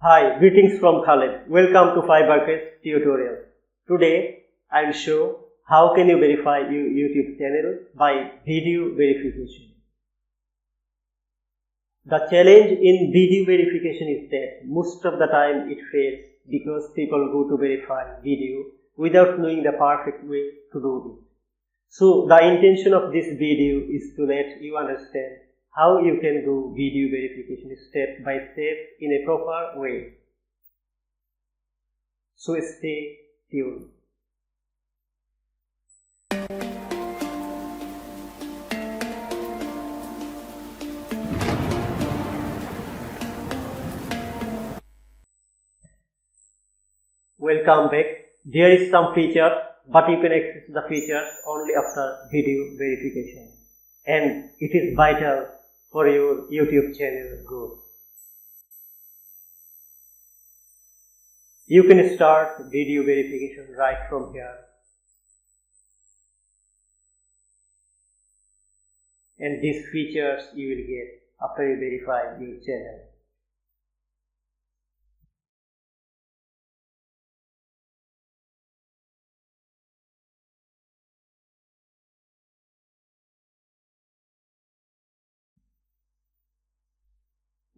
Hi, greetings from Khaled. Welcome to Fiber Crest Tutorials. Today, I will show how can you verify your YouTube channel by video verification. The challenge in video verification is that most of the time it fails because people go to verify video without knowing the perfect way to do it. So, the intention of this video is to let you understand how you can do video verification step by step in a proper way. So stay tuned. Welcome back. There is some feature, but you can access the features only after video verification, and it is vital for your YouTube channel growth. You can start video verification right from here, and these features you will get after you verify your channel.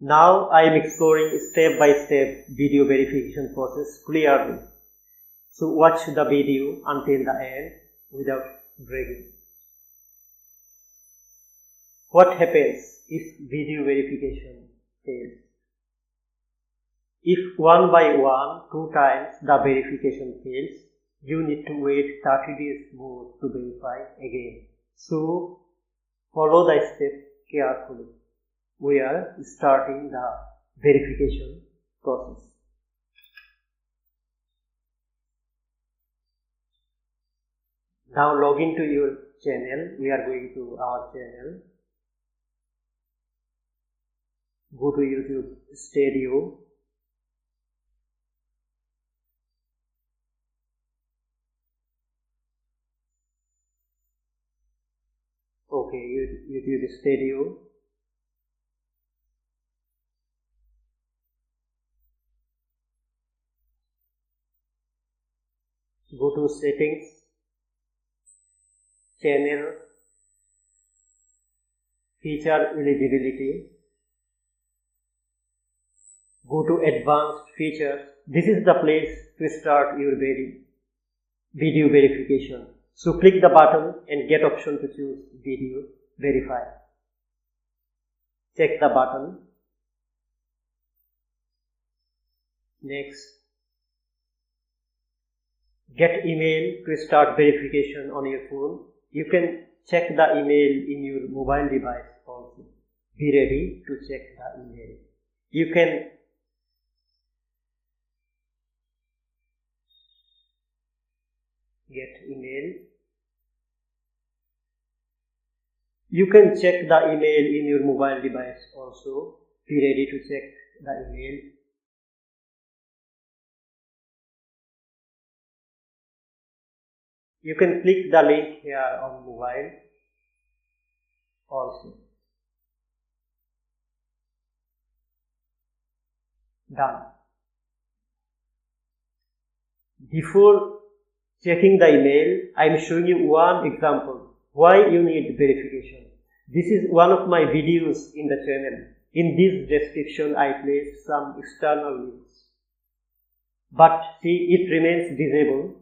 Now I am exploring step-by-step video verification process clearly. So watch the video until the end without breaking. What happens if video verification fails? If one by one, 2 times the verification fails, you need to wait 30 days more to verify again. So follow the step carefully. We are starting the verification process. Now log into your channel. We are going to our channel. Go to YouTube Studio. Okay, YouTube Studio. Go to settings, channel, feature eligibility, go to advanced features. This is the place to start your video verification. So click the button and get option to choose video verify. Check the button. Next. Get email to start verification on your phone. You can check the email in your mobile device also. Be ready to check the email. You can get email. You can check the email in your mobile device also. Be ready to check the email. You can click the link here on mobile also. Done. Before checking the email, I am showing you one example why you need verification. This is one of my videos in the channel. In this description, I placed some external links. But see, it remains disabled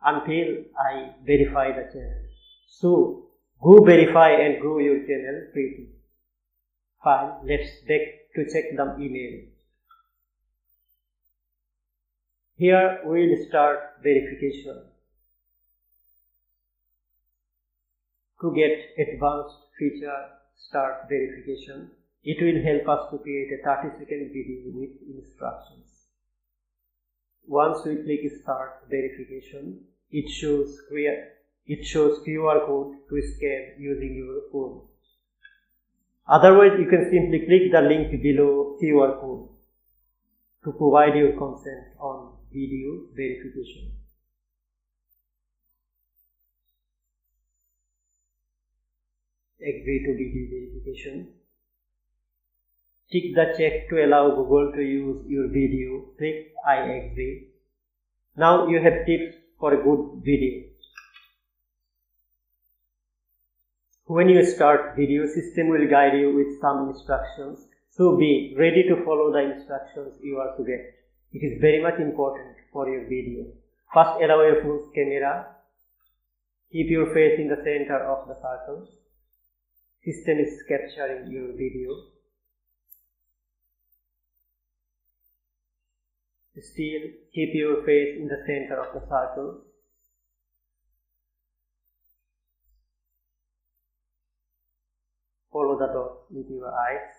until I verify the channel. So, go verify and grow your channel pretty. Fine, let's back to check the email. Here we will start verification. To get advanced feature start verification, it will help us to create a 30-second video with instructions. Once we click start verification, it shows QR code to scan using your phone. Otherwise, you can simply click the link below QR code to provide your consent on video verification. Agree to video verification. Tick the check to allow Google to use your video. Click I agree. Now you have tips for a good video. When you start video, system will guide you with some instructions. So be ready to follow the instructions you are to get. It is very much important for your video. First, allow your phone's camera. Keep your face in the center of the circle. System is capturing your video. Still, keep your face in the center of the circle. Follow the dot with your eyes.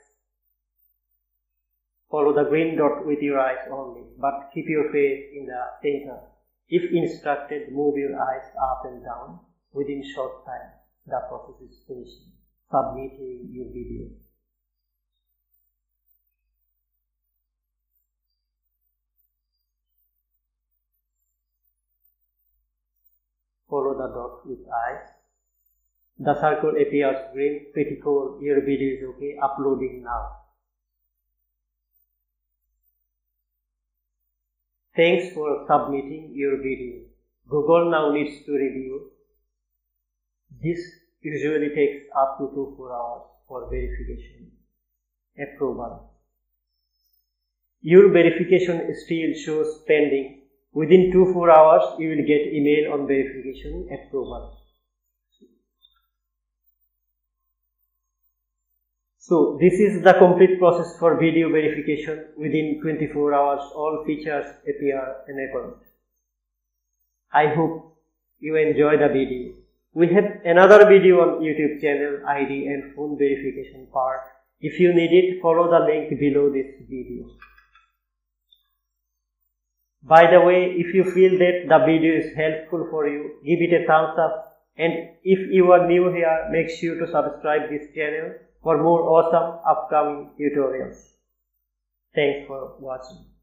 Follow the green dot with your eyes only, but keep your face in the center. If instructed, move your eyes up and down. Within short time, the process is finished. Submitting your video. Follow the dot with eyes. The circle appears green. Pretty cool. Your video is okay. Uploading now. Thanks for submitting your video. Google now needs to review. This usually takes up to 2-4 hours for verification. Approval. Your verification still shows pending. Within 2-4 hours, you will get email on verification approval. So this is the complete process for video verification. Within 24 hours, all features appear enabled. I hope you enjoy the video. We have another video on YouTube channel, ID and phone verification part. If you need it, follow the link below this video. By the way, if you feel that the video is helpful for you, give it a thumbs up. And if you are new here, make sure to subscribe this channel for more awesome upcoming tutorials. Thanks for watching.